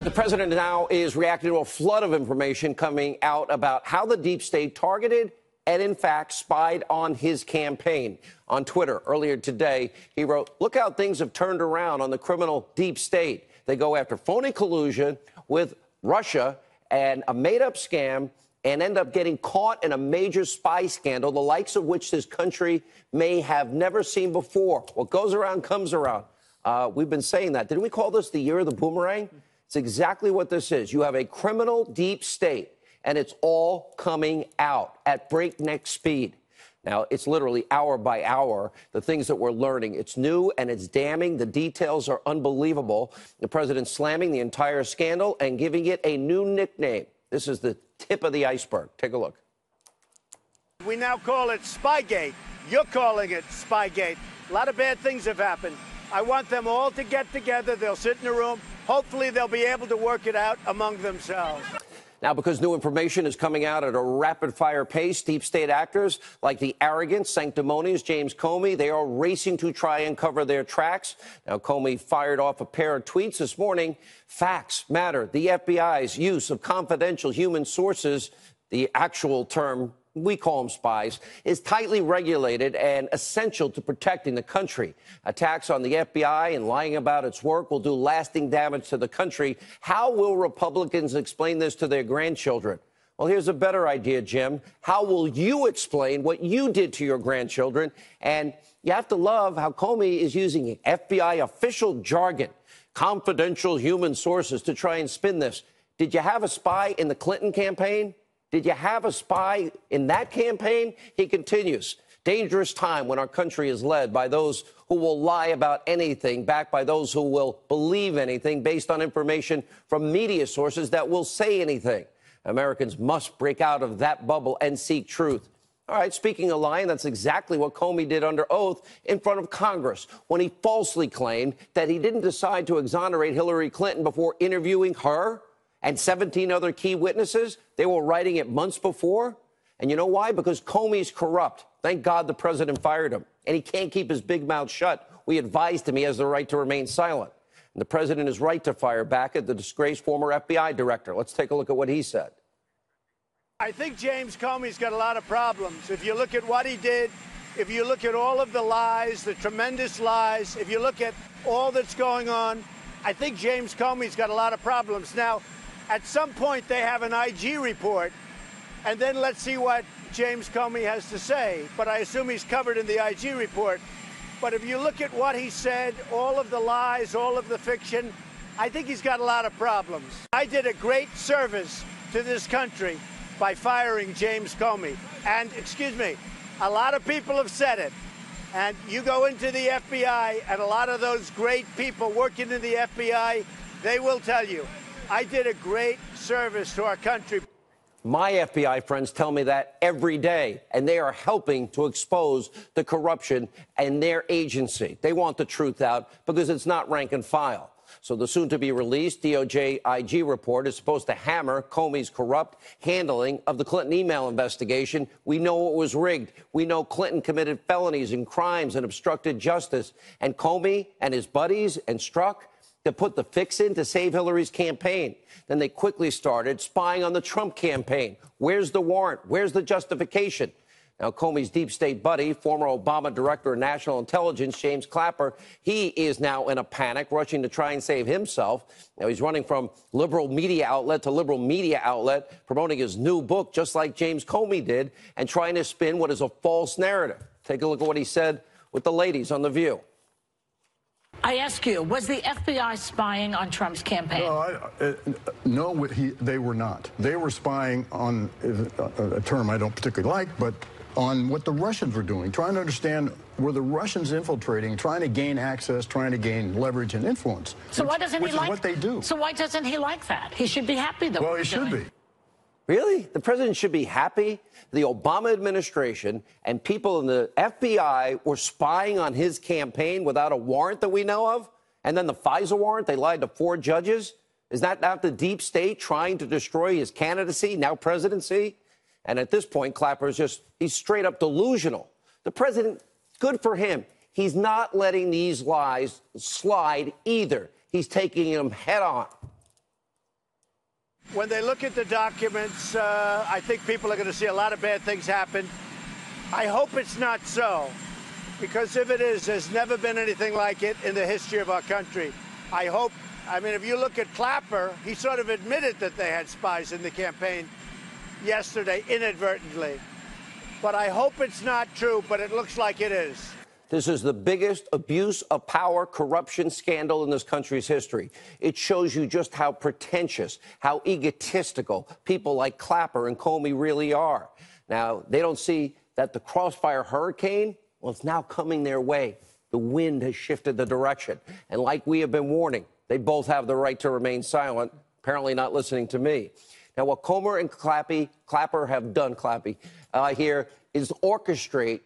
The president now is reacting to a flood of information coming out about how the deep state targeted and, in fact, spied on his campaign. On Twitter earlier today, he wrote, "Look how things have turned around on the criminal deep state. They go after phony collusion with Russia and a made-up scam and end up getting caught in a major spy scandal, the likes of which this country may have never seen before. What goes around comes around." We've been saying that. Didn't we call this the year of the boomerang? It's exactly what this is. You have a criminal deep state, and it's all coming out at breakneck speed. Now, it's literally hour by hour, the things that we're learning. It's new and it's damning. The details are unbelievable. The president slamming the entire scandal and giving it a new nickname. This is the tip of the iceberg. Take a look. We now call it Spygate. You're calling it Spygate. A lot of bad things have happened. I want them all to get together. They'll sit in a room. Hopefully, they'll be able to work it out among themselves. Now, because new information is coming out at a rapid-fire pace, deep state actors like the arrogant, sanctimonious James Comey, they are racing to try and cover their tracks. Now, Comey fired off a pair of tweets this morning. Facts matter. The FBI's use of confidential human sources, the actual term we call them spies, is tightly regulated and essential to protecting the country. Attacks on the FBI and lying about its work will do lasting damage to the country. How will Republicans explain this to their grandchildren? Well, here's a better idea, Jim. How will you explain what you did to your grandchildren? And you have to love how Comey is using FBI official jargon, confidential human sources, to try and spin this. Did you have a spy in the Clinton campaign? Did you have a spy in that campaign? He continues. Dangerous time when our country is led by those who will lie about anything, backed by those who will believe anything based on information from media sources that will say anything. Americans must break out of that bubble and seek truth. All right, speaking of lying, that's exactly what Comey did under oath in front of Congress when he falsely claimed that he didn't decide to exonerate Hillary Clinton before interviewing her and 17 other key witnesses. They were writing it months before. And you know why? Because Comey's corrupt. Thank God the president fired him. And he can't keep his big mouth shut. We advised him he has the right to remain silent. And the president is right to fire back at the disgraced former FBI director. Let's take a look at what he said. I think James Comey's got a lot of problems. If you look at what he did, if you look at all of the lies, the tremendous lies, if you look at all that's going on, I think James Comey's got a lot of problems. Now, at some point, they have an IG report, and then let's see what James Comey has to say. But I assume he's covered in the IG report. But if you look at what he said, all of the lies, all of the fiction, I think he's got a lot of problems. I did a great service to this country by firing James Comey. And, excuse me, a lot of people have said it. And you go into the FBI, and a lot of those great people working in the FBI, they will tell you, I did a great service to our country. My FBI friends tell me that every day, and they are helping to expose the corruption in their agency. They want the truth out because it's not rank and file. So the soon-to-be-released DOJ IG report is supposed to hammer Comey's corrupt handling of the Clinton email investigation. We know it was rigged. We know Clinton committed felonies and crimes and obstructed justice. And Comey and his buddies and Strzok, to put the fix in to save Hillary's campaign. Then they quickly started spying on the Trump campaign. Where's the warrant? Where's the justification? Now, Comey's deep state buddy, former Obama Director of National Intelligence, James Clapper, he is now in a panic, rushing to try and save himself. Now, he's running from liberal media outlet to liberal media outlet, promoting his new book, just like James Comey did, and trying to spin what is a false narrative. Take a look at what he said with the ladies on The View. I ask you, was the FBI spying on Trump's campaign? No, they were not. They were spying on a term I don't particularly like, but on what the Russians were doing, trying to understand, were the Russians infiltrating, trying to gain access, trying to gain leverage and influence. So why doesn't he like what they do? So why doesn't he like that? He should be happy that. Well, he should be. Really? The president should be happy? The Obama administration and people in the FBI were spying on his campaign without a warrant that we know of? And then the FISA warrant, they lied to 4 judges? Is that not the deep state trying to destroy his candidacy, now presidency? And at this point, Clapper is he's straight up delusional. The president, good for him. He's not letting these lies slide either. He's taking them head on. When they look at the documents, I think people are going to see a lot of bad things happen. I hope it's not so, because if it is, there's never been anything like it in the history of our country. I mean, if you look at Clapper, he sort of admitted that they had spies in the campaign yesterday, inadvertently. But I hope it's not true, but it looks like it is. This is the biggest abuse of power corruption scandal in this country's history. It shows you just how pretentious, how egotistical people like Clapper and Comey really are. Now, they don't see that the crossfire hurricane, well, it's now coming their way. The wind has shifted the direction. And like we have been warning, they both have the right to remain silent, apparently not listening to me. Now, what Comer and Clapper have done, here is orchestrate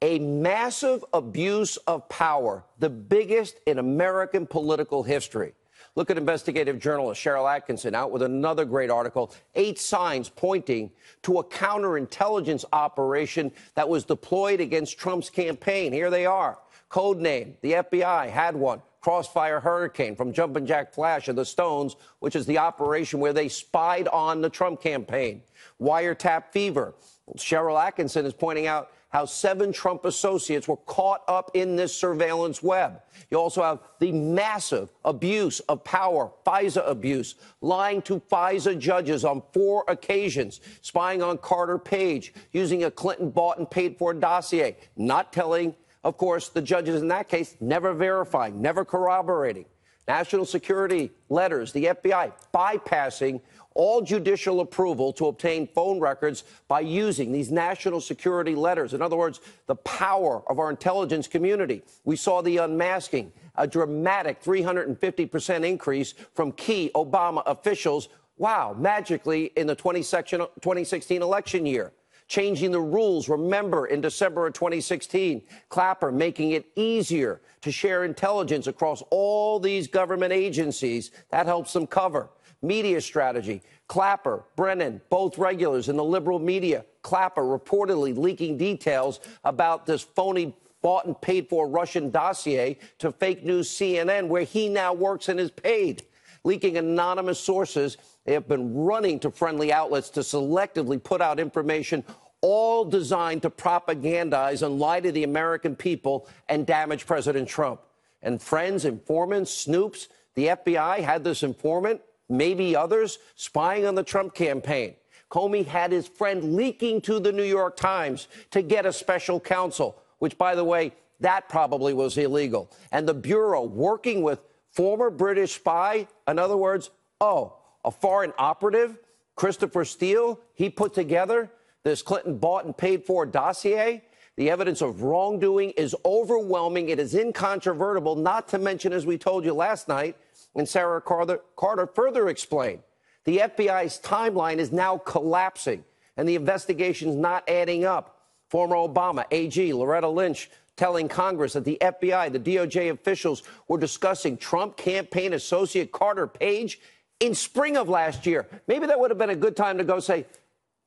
a massive abuse of power, the biggest in American political history. Look at investigative journalist Cheryl Atkinson out with another great article, 8 signs pointing to a counterintelligence operation that was deployed against Trump's campaign. Here they are. Code name, the FBI had one. Crossfire Hurricane from Jumpin' Jack Flash and the Stones, which is the operation where they spied on the Trump campaign. Wiretap Fever. Cheryl Atkinson is pointing out how 7 Trump associates were caught up in this surveillance web. You also have the massive abuse of power, FISA abuse, lying to FISA judges on 4 occasions, spying on Carter Page, using a Clinton bought and paid for dossier, not telling, of course, the judges in that case, never verifying, never corroborating. National security letters, the FBI bypassing all judicial approval to obtain phone records by using these national security letters. In other words, the power of our intelligence community. We saw the unmasking, a dramatic 350% increase from key Obama officials, wow, magically in the 2016 election year. Changing the rules, remember, in December of 2016, Clapper making it easier to share intelligence across all these government agencies. That helps them cover. Media strategy, Clapper, Brennan, both regulars in the liberal media. Clapper reportedly leaking details about this phony bought and paid for Russian dossier to fake news CNN, where he now works and is paid. Leaking anonymous sources. They have been running to friendly outlets to selectively put out information, all designed to propagandize and lie to the American people and damage President Trump. And friends, informants, snoops, the FBI had this informant, maybe others, spying on the Trump campaign. Comey had his friend leaking to the New York Times to get a special counsel, which, by the way, that probably was illegal. And the Bureau working with former British spy, in other words, a foreign operative, Christopher Steele, he put together this Clinton bought and paid for dossier. The evidence of wrongdoing is overwhelming. It is incontrovertible, not to mention, as we told you last night, and Sarah Carter further explained, the FBI's timeline is now collapsing, and the investigation's not adding up. Former Obama AG Loretta Lynch telling Congress that the FBI, the DOJ officials were discussing Trump campaign associate Carter Page in spring of last year. Maybe that would have been a good time to go say,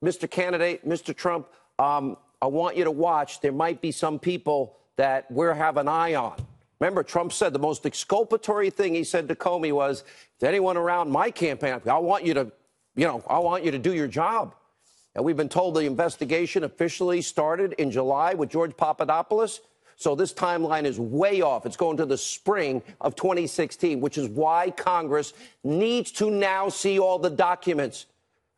Mr. Candidate, Mr. Trump, I want you to watch. There might be some people that we're have an eye on. Remember, Trump said the most exculpatory thing he said to Comey was, if anyone around my campaign, I want you to, I want you to do your job. And we've been told the investigation officially started in July with George Papadopoulos. So this timeline is way off. It's going to the spring of 2016, which is why Congress needs to now see all the documents.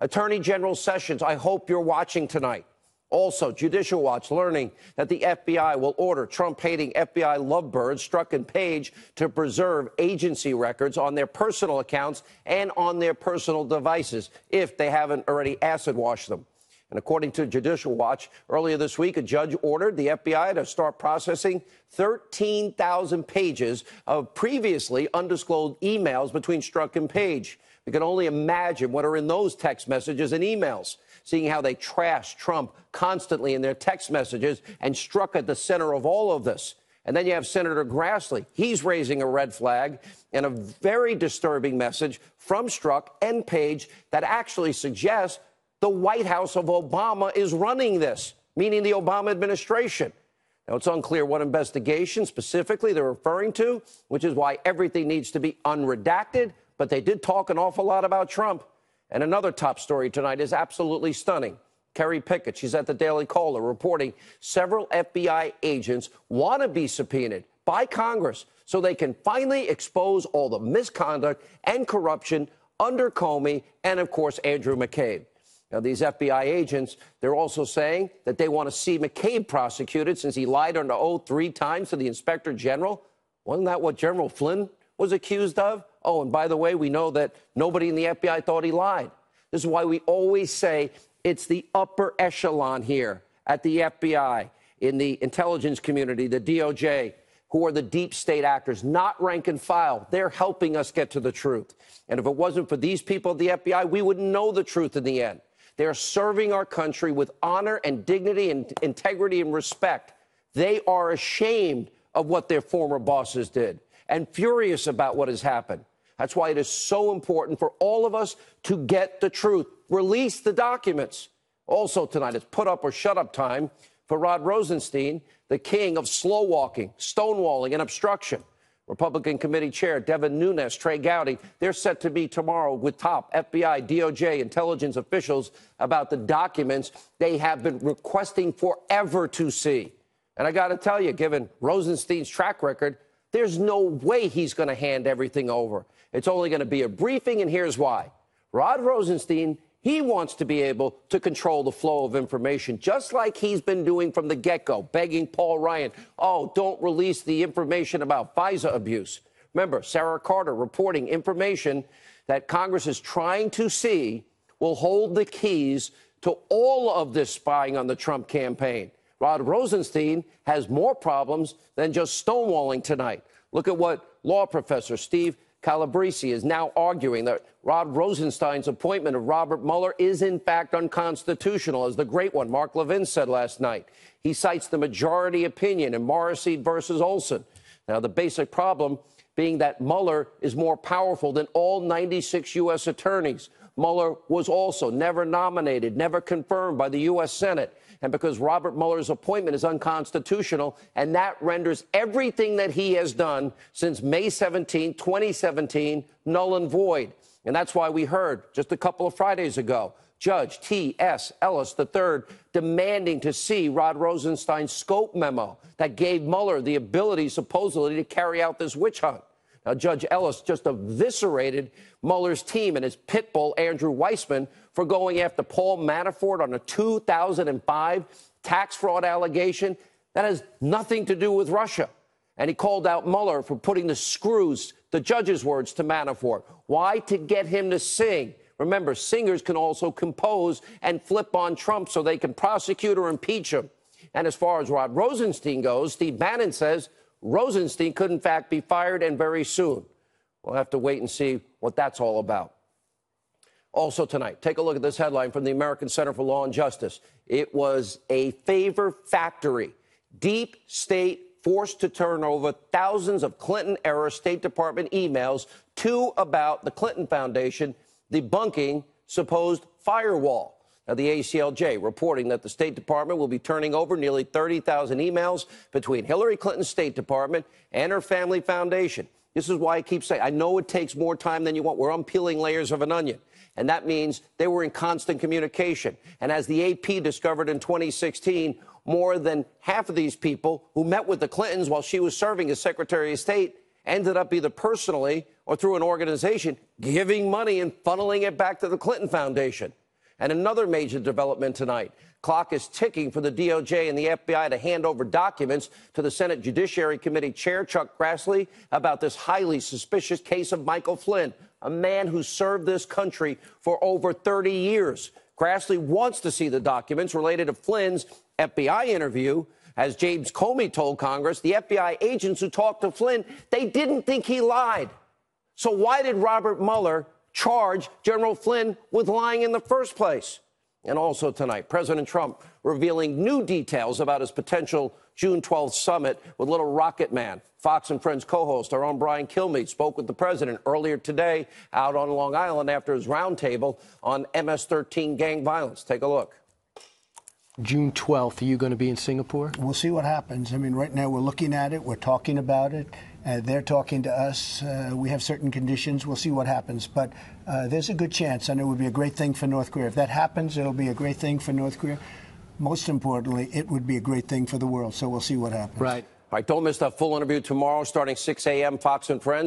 Attorney General Sessions, I hope you're watching tonight. Also, Judicial Watch learning that the FBI will order Trump-hating FBI lovebirds Strzok and Page to preserve agency records on their personal accounts and on their personal devices if they haven't already acid washed them. And according to Judicial Watch, earlier this week, a judge ordered the FBI to start processing 13,000 pages of previously undisclosed emails between Strzok and Page. We can only imagine what are in those text messages and emails, seeing how they trash Trump constantly in their text messages, and Strzok at the center of all of this. And then you have Senator Grassley. He's raising a red flag and a very disturbing message from Strzok and Page that actually suggests the White House of Obama is running this, meaning the Obama administration. Now, it's unclear what investigation specifically they're referring to, which is why everything needs to be unredacted. But they did talk an awful lot about Trump. And another top story tonight is absolutely stunning. Kerry Pickett, she's at the Daily Caller, reporting several FBI agents want to be subpoenaed by Congress so they can finally expose all the misconduct and corruption under Comey and, of course, Andrew McCabe. Now, these FBI agents, they're also saying that they want to see McCabe prosecuted since he lied under oath 3 times to the Inspector General. Wasn't that what General Flynn was accused of? Oh, and by the way, we know that nobody in the FBI thought he lied. This is why we always say it's the upper echelon here at the FBI, in the intelligence community, the DOJ, who are the deep state actors, not rank and file. They're helping us get to the truth. And if it wasn't for these people at the FBI, we wouldn't know the truth in the end. They're serving our country with honor and dignity and integrity and respect. They are ashamed of what their former bosses did and furious about what has happened. That's why it is so important for all of us to get the truth. Release the documents. Also tonight, it's put up or shut up time for Rod Rosenstein, the king of slow walking, stonewalling, and obstruction. Republican Committee Chair Devin Nunes, Trey Gowdy, they're set to meet tomorrow with top FBI, DOJ, intelligence officials about the documents they have been requesting forever to see. And I got to tell you, given Rosenstein's track record, there's no way he's going to hand everything over. It's only going to be a briefing, and here's why. Rod Rosenstein, he wants to be able to control the flow of information, just like he's been doing from the get-go, begging Paul Ryan, oh, don't release the information about FISA abuse. Remember, Sarah Carter reporting information that Congress is trying to see will hold the keys to all of this spying on the Trump campaign. Rod Rosenstein has more problems than just stonewalling tonight. Look at what law professor Steve Calabrese is now arguing, that Rod Rosenstein's appointment of Robert Mueller is, in fact, unconstitutional, as the great one, Mark Levin, said last night. He cites the majority opinion in Morrissey versus Olson. Now, the basic problem being that Mueller is more powerful than all 96 U.S. attorneys. Mueller was also never nominated, never confirmed by the U.S. Senate. And because Robert Mueller's appointment is unconstitutional, and that renders everything that he has done since May 17, 2017, null and void. And that's why we heard just a couple of Fridays ago, Judge T.S. Ellis III demanding to see Rod Rosenstein's scope memo that gave Mueller the ability, supposedly, to carry out this witch hunt. Now, Judge Ellis just eviscerated Mueller's team and his pit bull, Andrew Weissman, for going after Paul Manafort on a 2005 tax fraud allegation that has nothing to do with Russia. And he called out Mueller for putting the screws, the judge's words, to Manafort. Why? To get him to sing. Remember, singers can also compose and flip on Trump so they can prosecute or impeach him. And as far as Rod Rosenstein goes, Steve Bannon says Rosenstein could, in fact, be fired, and very soon. We'll have to wait and see what that's all about. Also tonight, take a look at this headline from the American Center for Law and Justice. It was a favor factory. Deep state forced to turn over thousands of Clinton-era State Department emails to about the Clinton Foundation debunking supposed firewall. Now, the ACLJ reporting that the State Department will be turning over nearly 30,000 emails between Hillary Clinton's State Department and her family foundation. This is why I keep saying, I know it takes more time than you want. We're unpeeling layers of an onion. And that means they were in constant communication. And as the AP discovered in 2016, more than half of these people who met with the Clintons while she was serving as Secretary of State ended up either personally or through an organization giving money and funneling it back to the Clinton Foundation. And another major development tonight. Clock is ticking for the DOJ and the FBI to hand over documents to the Senate Judiciary Committee Chair Chuck Grassley about this highly suspicious case of Michael Flynn, a man who served this country for over 30 years. Grassley wants to see the documents related to Flynn's FBI interview. As James Comey told Congress, the FBI agents who talked to Flynn, they didn't think he lied. So why did Robert Mueller charge General Flynn with lying in the first place? And also tonight, President Trump revealing new details about his potential June 12th summit with Little Rocket Man. Fox and Friends co-host, our own Brian Kilmeade, spoke with the president earlier today out on Long Island after his roundtable on MS-13 gang violence. Take a look. June 12th, are you going to be in Singapore? We'll see what happens. I mean, right now we're looking at it. We're talking about it. They're talking to us. We have certain conditions. We'll see what happens. But there's a good chance, and it would be a great thing for North Korea. If that happens, it'll be a great thing for North Korea. Most importantly, it would be a great thing for the world. So we'll see what happens. Right. All right, don't miss that full interview tomorrow starting 6 a.m. Fox and Friends.